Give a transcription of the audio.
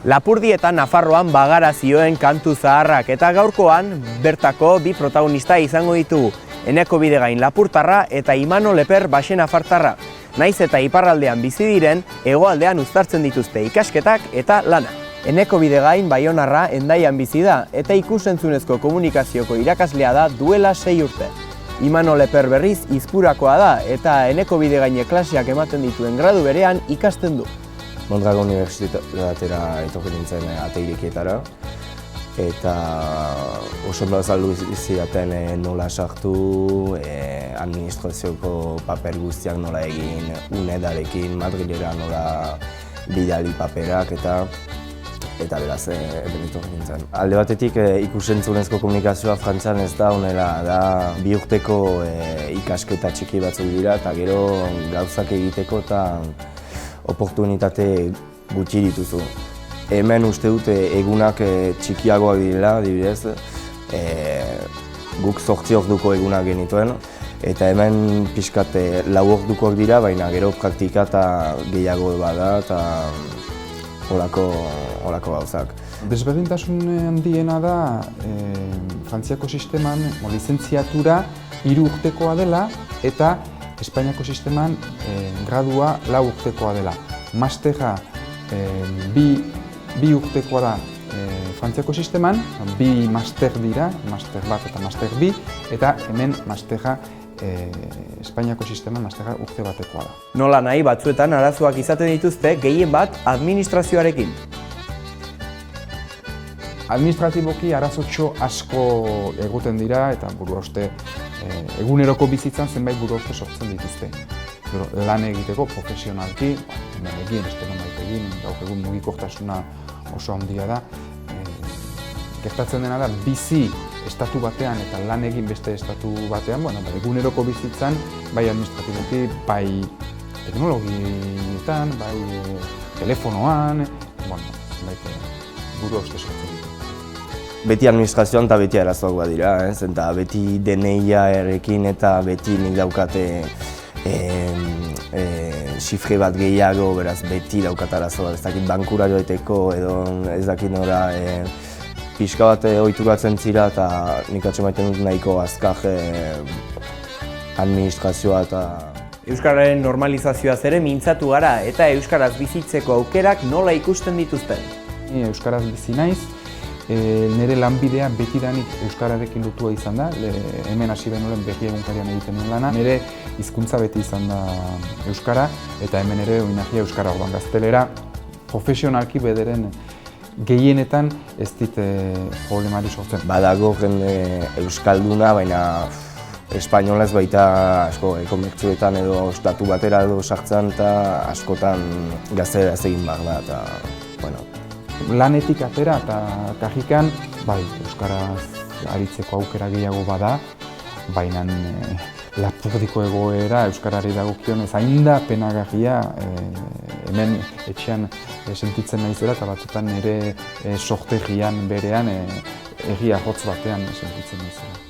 Lapurdi eta Nafarroan bagara zioen kantu zaharrak eta gaurkoan bertako bi protagonista izango ditugu. Eneko Bidegain lapurtarra eta Imano Leper baxe nafartarra. Naiz eta iparraldean bizi diren, hegoaldean uztartzen dituzte ikasketak eta lana. Eneko Bidegain baionarra Hendaian bizi da eta ikus-entzunezko komunikazioko irakaslea da duela 6 urte. Imano Leper berriz Izkurakoa da eta Eneko Bidegain klaseak ematen dituen gradu berean ikasten du. Mondragon Unibertsitatera etorri nintzen ate irekietara eta oso ondo azaldu zidaten nola sartu, administrazioko paper guztiak nola egin, UNED-arekin, Madrilera nola bidali paperak eta beraz hemen etorri nintzen. Alde batetik ikus-entzunezko komunikazioa Frantzian ez da honela, da 2 urteko ikasketa txiki batzuk dira eta gero gauzak egiteko eta oportunitate gutxi dituzu. Hemen uste dute egunak txikiagoak direla, adibidez, guk 8 orduko egunak genituen, eta hemen pixkat 4 ordukoak dira, baina gero praktika eta gehiago bada eta holako gauzak. Desberdintasun handiena da Frantziako sisteman lizentziatura 3 urtekoa dela eta Espainiako sisteman gradua 4 urtekoa dela. Mastera 2 urtekoa da Frantziako sisteman, 2 master dira, master 1 eta master 2, eta hemen mastera Espainiako sisteman mastera urte batekoa da. Nola nahi batzuetan arazoak izaten dituzte gehien bat administrazioarekin. Administratiboki arazotxo asko egoten dira eta buruhauste eguneroko bizitzan zenbait buruhauste sortzen dituzte. Lan egiteko profesionalki, hemen egin, beste nonbait egin, gaur egun mugikortasuna oso handia da. Gertatzen dena da bizi estatu batean eta lan egin beste estatu batean, eguneroko bizitzan, bai administratiboki, bai teknologietan, bai telefonoan, zenbait buruhauste sortzen ditu. Beti administrazioan eta beti arazoak badira, eta beti DNI-arekin eta beti nik daukate xifre bat gehiago, beraz beti daukat arazoa, ez dakit bankura joateko edo ez dakit nora pixka bat ohituratzen zira eta nik atxemaiten dut nahiko azkar administrazioa eta... Euskararen normalizazioaz ere mintzatu gara eta euskaraz bizitzeko aukerak nola ikusten dituzten. Ni euskaraz bizi naiz. Nire lanbidea betidanik euskararekin lotua izan da, hemen hasi benolen Berri egunkarian egiten nuen lana. Nire hizkuntza beti izan da euskara eta hemen ere oinagia euskara orduan gaztelera. Profesionalki bederen gehienetan ez dit problemari sortzen. Badago jende euskalduna, baina espainolez baita asko komertzuetan edo estatu batera edo sartzen eta askotan gazteleraz egin behar da eta, Lanetik atera eta kajikan, euskaraz aritzeko aukera gehiago bada, baina lapurdiko egoera euskarari dagokion ez hain da penagarria hemen etxean sentitzen naizela eta batzutan nire sortegian berean egia hotz batean sentitzen naizela.